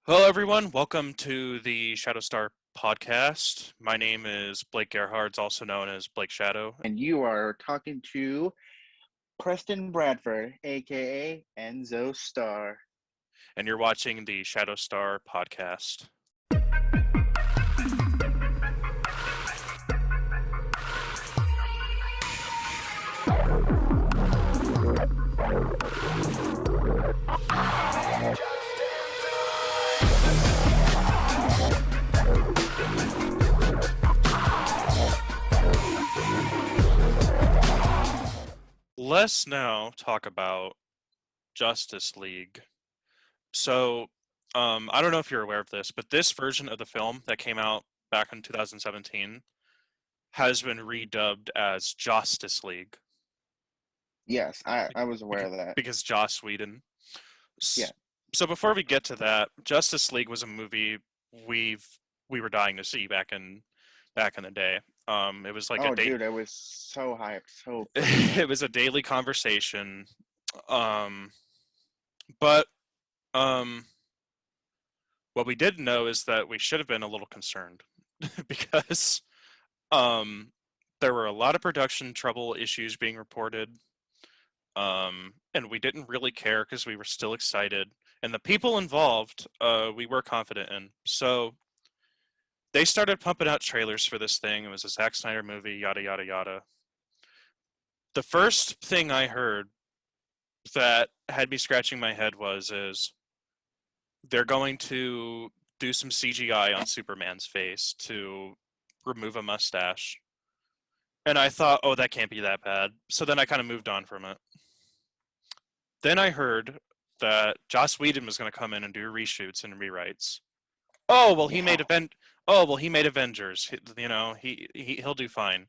Hello, everyone. Welcome to the Shadow Star podcast. My name is Blake Gerhards, also known as Blake Shadow. And you are talking to Preston Bradford, aka Enzo Star. And you're watching the Shadow Star podcast. Let's now talk about Justice League. So, I don't know if you're aware of this, but this version of the film that came out back in 2017 has been redubbed as Justice League. Yes, I was aware of that. Because Joss Whedon. Yeah. So before we get to that, Justice League was a movie we were dying to see back in the day. It was like a Oh, date. dude, I was so hyped, so It was a daily conversation. But um, what we did know is that we should have been a little concerned because um, there were a lot of production trouble issues being reported. And we didn't really care because we were still excited. And the people involved, we were confident in. So they started pumping out trailers for this thing. It was a Zack Snyder movie, yada, yada, yada. The first thing I heard that had me scratching my head is they're going to do some CGI on Superman's face to remove a mustache. And I thought, oh, that can't be that bad. So then I kind of moved on from it. Then I heard that Joss Whedon was going to come in and do reshoots and rewrites. Oh well, he yeah. made Avengers. He'll do fine.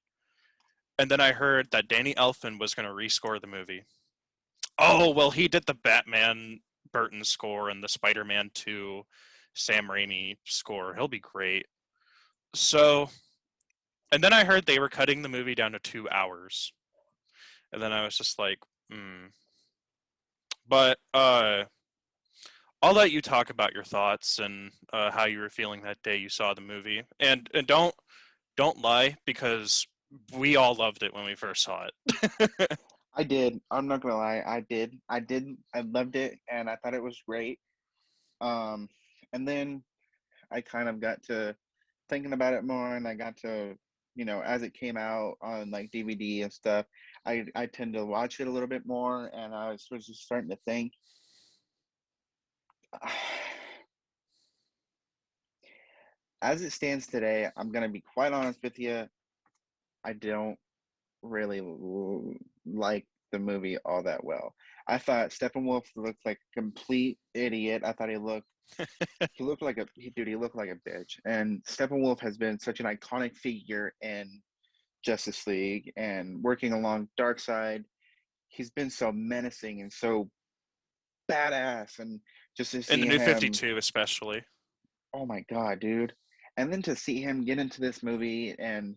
And then I heard that Danny Elfman was going to rescore the movie. Oh well, he did the Batman Burton score and the Spider-Man 2 Sam Raimi score. He'll be great. So, and then I heard they were cutting the movie down to 2 hours. And then I was just like, hmm. But I'll let you talk about your thoughts and how you were feeling that day you saw the movie. And don't lie, because we all loved it when we first saw it. I did. I'm not gonna lie, I did. I loved it, and I thought it was great. Um, and then I kind of got to thinking about it more, and I got to, as it came out on like DVD and stuff, I tend to watch it a little bit more, and I was just starting to think. As it stands today, I'm gonna be quite honest with you. I don't really like the movie all that well. I thought Steppenwolf looked like a complete idiot. I thought he looked like he looked like a bitch. And Steppenwolf has been such an iconic figure in Justice League and working along Darkseid. He's been so menacing and so badass, and just to In see the New him, 52 especially. oh my god, dude. And then to see him get into this movie and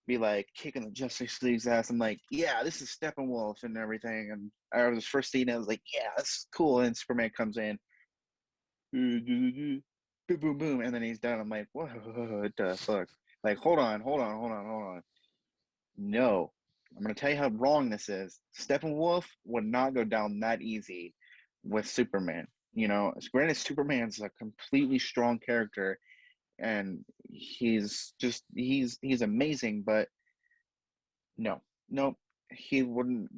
be like kicking the Justice League's ass. I'm like, yeah, this is Steppenwolf and everything. And I was first seeing it, I was like, yeah, this is cool. And Superman comes in, boom, boom, boom, and then he's done. I'm like, what the fuck? Like, hold on. No, I'm gonna tell you how wrong this is. Steppenwolf would not go down that easy with Superman. Granted, Superman's a completely strong character, and he's amazing, but no, no, he wouldn't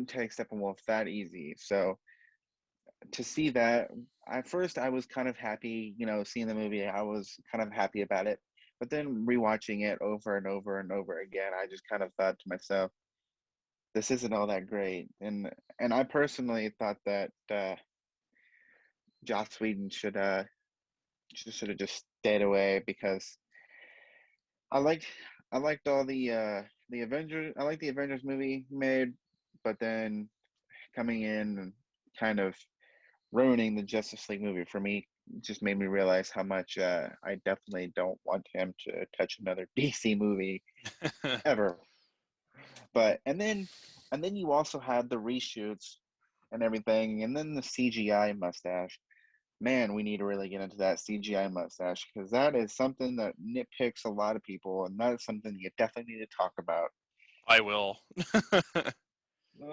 take Steppenwolf that easy. So to see that, at first I was kind of happy, seeing the movie. I was kind of happy about it, but then rewatching it over and over and over again, I just kind of thought to myself, this isn't all that great. And I personally thought that Joss Whedon should have just stayed away, because I liked I liked all the Avengers. I like the Avengers movie he made, but then coming in and kind of ruining the Justice League movie for me just made me realize how much I definitely don't want him to touch another DC movie ever. But and then you also had the reshoots and everything, and then the CGI mustache. man, we need to really get into that CGI mustache because that is something that nitpicks a lot of people, and that is something you definitely need to talk about. I will.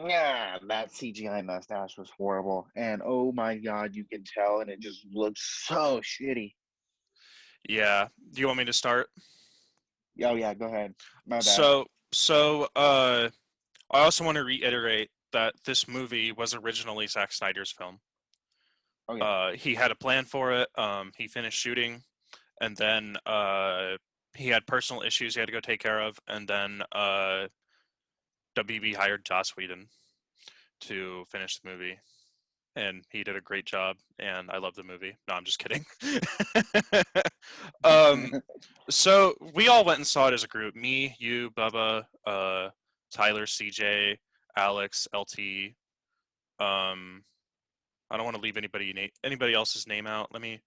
Yeah, that CGI mustache was horrible, and oh my god, you can tell, and it just looks so shitty. Yeah. Do you want me to start? Oh yeah, go ahead. My bad. So, I also want to reiterate that this movie was originally Zack Snyder's film. Oh yeah, He had a plan for it. He finished shooting, and then he had personal issues he had to go take care of, and then WB hired Joss Whedon to finish the movie, and he did a great job, and I love the movie. No, I'm just kidding. um, so we all went and saw it as a group. Me, you, Bubba, Tyler, CJ, Alex, LT. Um, I don't want to leave anybody else's name out. Let me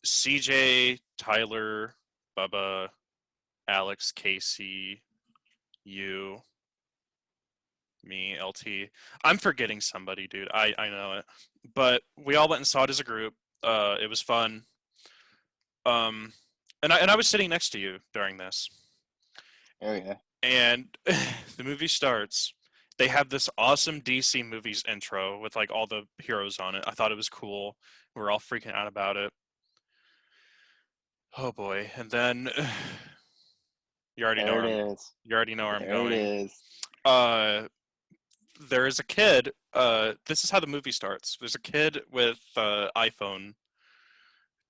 CJ, Tyler, Bubba, Alex, Casey, you, me, LT. I'm forgetting somebody, dude. I know it. But we all went and saw it as a group. It was fun. Um, and I was sitting next to you during this. oh yeah. And the movie starts. They have this awesome DC movies intro with like all the heroes on it. I thought it was cool. We were all freaking out about it. Oh boy. And then you already know There where it I'm is. you already know where I'm There it going. is. Uh there is a kid, this is how the movie starts. There's a kid with iPhone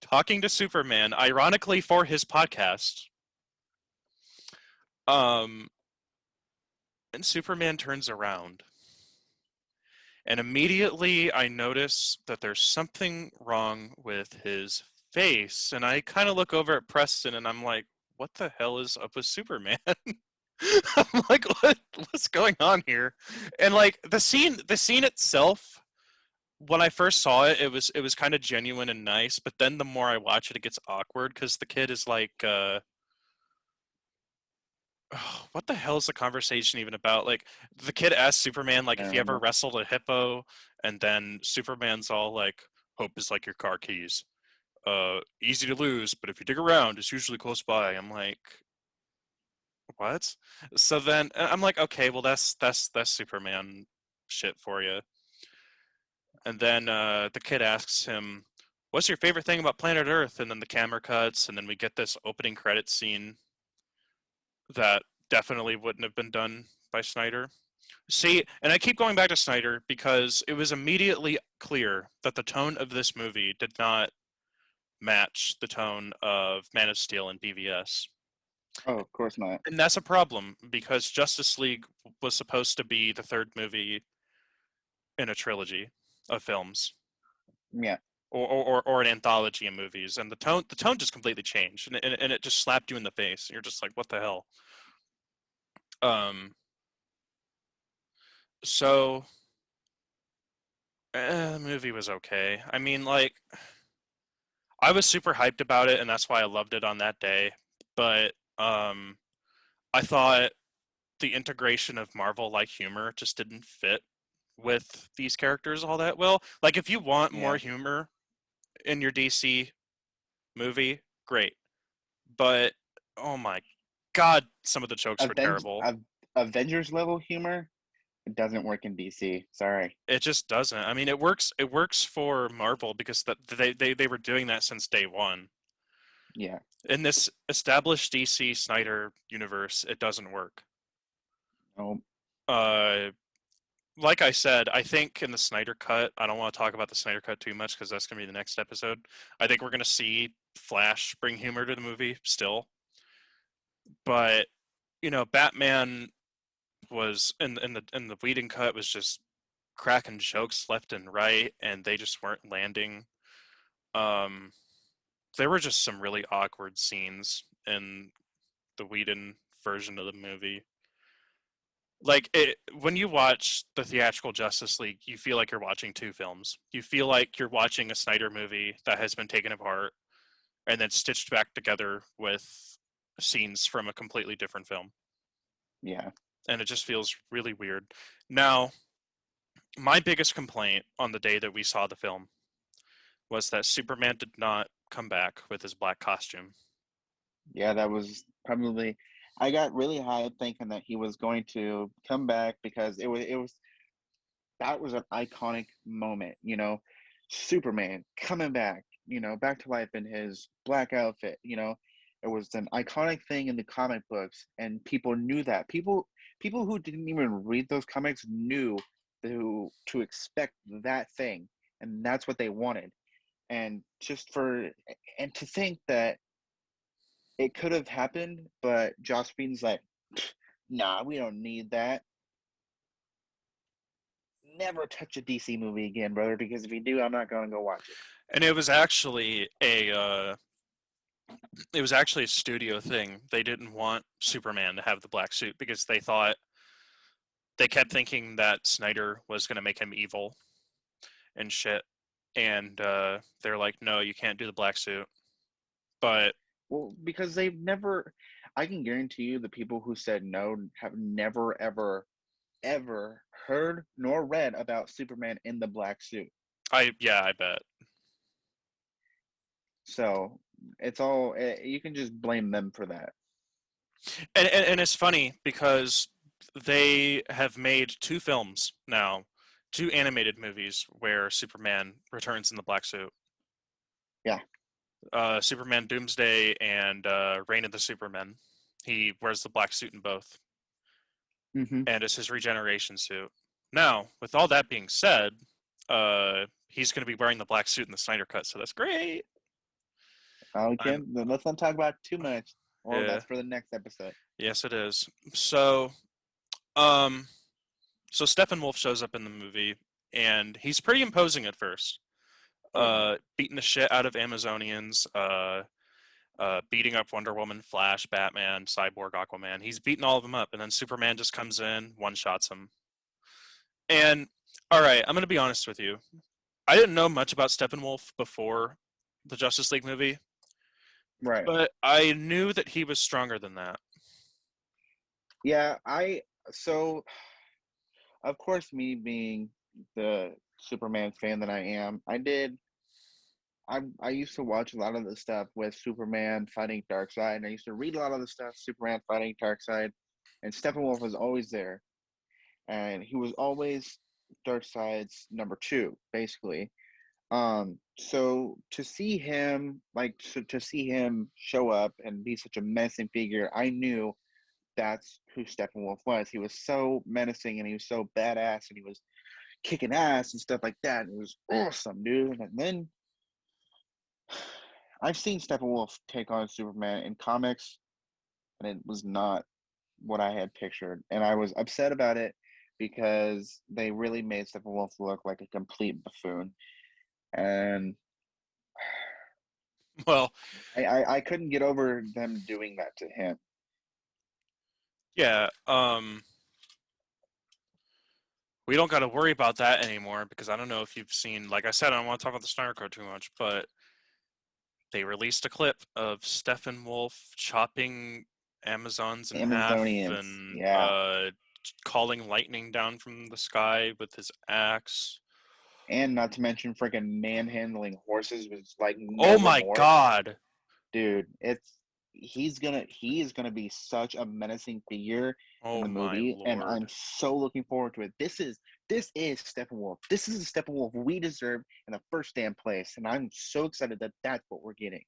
talking to Superman, ironically for his podcast. Um and Superman turns around. And immediately I notice that there's something wrong with his face. And I kind of look over at Preston and I'm like, what the hell is up with Superman? I'm like, what's going on here? And like the scene itself, when I first saw it, it was kind of genuine and nice, but then the more I watch it, it gets awkward because the kid is like, what the hell is the conversation even about? Like, the kid asks Superman like I if he ever remember. wrestled a hippo, and then Superman's all like, "Hope is like your car keys. Easy to lose, but if you dig around, it's usually close by." I'm like, what? So then I'm like, okay, well that's Superman shit for you. And then the kid asks him, "What's your favorite thing about planet Earth?" And then the camera cuts, and then we get this opening credit scene that definitely wouldn't have been done by Snyder. See, and I keep going back to Snyder because it was immediately clear that the tone of this movie did not match the tone of Man of Steel and BVS. Oh, of course not. And that's a problem because Justice League was supposed to be the third movie in a trilogy of films, Yeah. or an anthology of movies, and the tone just completely changed, and it just slapped you in the face. You're just like, what the hell? Um, so the movie was okay. I mean, like, I was super hyped about it, and that's why I loved it on that day. But I thought the integration of Marvel-like humor just didn't fit with these characters all that well. Like, if you want more Yeah. humor in your DC movie, great. But oh my god, some of the jokes were Avenge terrible. Av- Avengers level humor, it doesn't work in DC. Sorry. It just doesn't. I mean, it works. It works for Marvel because they were doing that since day one. Yeah. In this established DC Snyder universe, it doesn't work. No. Uh, like I said, I think in the Snyder cut, I don't want to talk about the Snyder cut too much because that's going to be the next episode. I think we're going to see Flash bring humor to the movie still, but Batman was in the Whedon cut was just cracking jokes left and right, and they just weren't landing. Um, there were just some really awkward scenes in the Whedon version of the movie. Like when you watch the theatrical Justice League, you feel like you're watching two films. You feel like you're watching a Snyder movie that has been taken apart and then stitched back together with scenes from a completely different film. Yeah. And it just feels really weird. Now, my biggest complaint on the day that we saw the film was that Superman did not come back with his black costume. Yeah, that was probably. I got really high thinking that he was going to come back because it was that was an iconic moment, Superman coming back, back to life in his black outfit. It was an iconic thing in the comic books, and people knew that. People who didn't even read those comics knew to expect that thing, and that's what they wanted. And and to think that it could have happened, but Joss Whedon's like, nah, we don't need that. Never touch a DC movie again, brother, because if you do, I'm not going to go watch it. And it was actually a studio thing. They didn't want Superman to have the black suit because they kept thinking that Snyder was going to make him evil and shit. And they're like, no, you can't do the black suit. But Well, because I can guarantee you the people who said no have never, ever, ever heard nor read about Superman in the black suit. I bet. So it's all, you can just blame them for that. And it's funny because they have made two films now, two animated movies where Superman returns in the black suit. Yeah. Superman Doomsday and Reign of the Supermen. He wears the black suit in both, Mm-hmm. and it's his regeneration suit. Now, with all that being said, he's going to be wearing the black suit in the Snyder Cut, so that's great. Okay, I'm, then let's not talk about it too much. Well, yeah, that's for the next episode. yes, it is. Um, so Steppenwolf shows up in the movie, and he's pretty imposing at first. Oh yeah. Beating the shit out of Amazonians, beating up Wonder Woman, Flash, Batman, Cyborg, Aquaman. He's beating all of them up, and then Superman just comes in, one-shots him. And, alright, I'm going to be honest with you. I didn't know much about Steppenwolf before the Justice League movie, Right. but I knew that he was stronger than that. Yeah, so of course, me being the Superman fan that I am, I used to watch a lot of the stuff with Superman fighting Darkseid, and I used to read a lot of the stuff Superman fighting Darkseid, and Steppenwolf was always there, and he was always Darkseid's number two, basically. So to see him show up and be such a menacing figure, I knew that's who Steppenwolf was. He was so menacing and he was so badass and he was kicking ass and stuff like that. It was awesome, dude. And then I've seen Steppenwolf take on Superman in comics, and it was not what I had pictured. And I was upset about it because they really made Steppenwolf look like a complete buffoon. And Well, I couldn't get over them doing that to him. yeah, we don't got to worry about that anymore because I don't know if you've seen, like I said, I don't want to talk about the Snyder Code too much, but they released a clip of Steppenwolf chopping Amazons in half Amazonians, and yeah. calling lightning down from the sky with his axe. And not to mention freaking manhandling horses was like Oh my nevermore. god. Dude, he is gonna be such a menacing figure in Oh the my movie, and I'm lord. so looking forward to it. This is Steppenwolf. This is the Steppenwolf we deserve in the first damn place, and I'm so excited that that's what we're getting.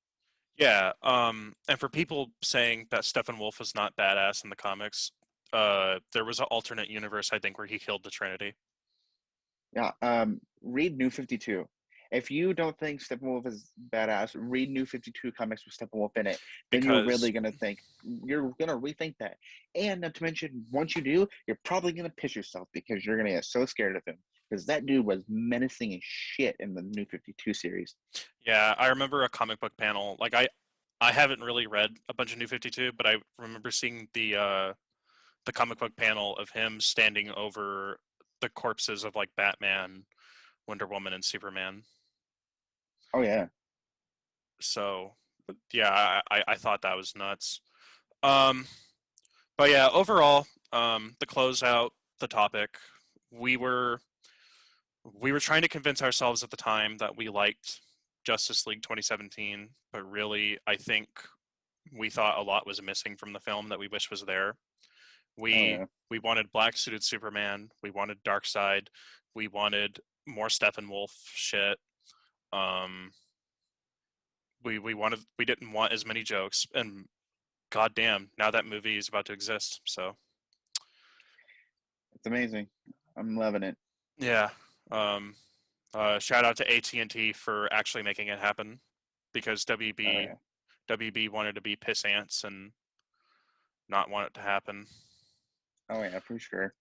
Yeah, and for people saying that Steppenwolf was not badass in the comics, there was an alternate universe, I think, where he killed the Trinity. Yeah, read New 52. If you don't think Steppenwolf is badass, read New 52 comics with Steppenwolf in it. Then Because, you're gonna rethink that. And not to mention, once you do, you're probably gonna piss yourself because you're gonna get so scared of him. Because that dude was menacing as shit in the New 52 series. yeah, I remember a comic book panel. Like, I haven't really read a bunch of New 52, but I remember seeing the comic book panel of him standing over the corpses of, like, Batman, Wonder Woman, and Superman. Oh yeah. So, yeah, I thought that was nuts. Um, but yeah, overall, the closeout, the topic, we were we were trying to convince ourselves at the time that we liked Justice League 2017, but really, I think we thought a lot was missing from the film that we wish was there. Oh We yeah. we wanted black suited Superman. We wanted Darkseid. We wanted more Steppenwolf shit. Um, we didn't want as many jokes, and goddamn, now that movie is about to exist. So It's amazing. I'm loving it. yeah. Um, Shout out to AT&T for actually making it happen, because Oh yeah. WB wanted to be piss ants and not want it to happen. Oh yeah, for sure.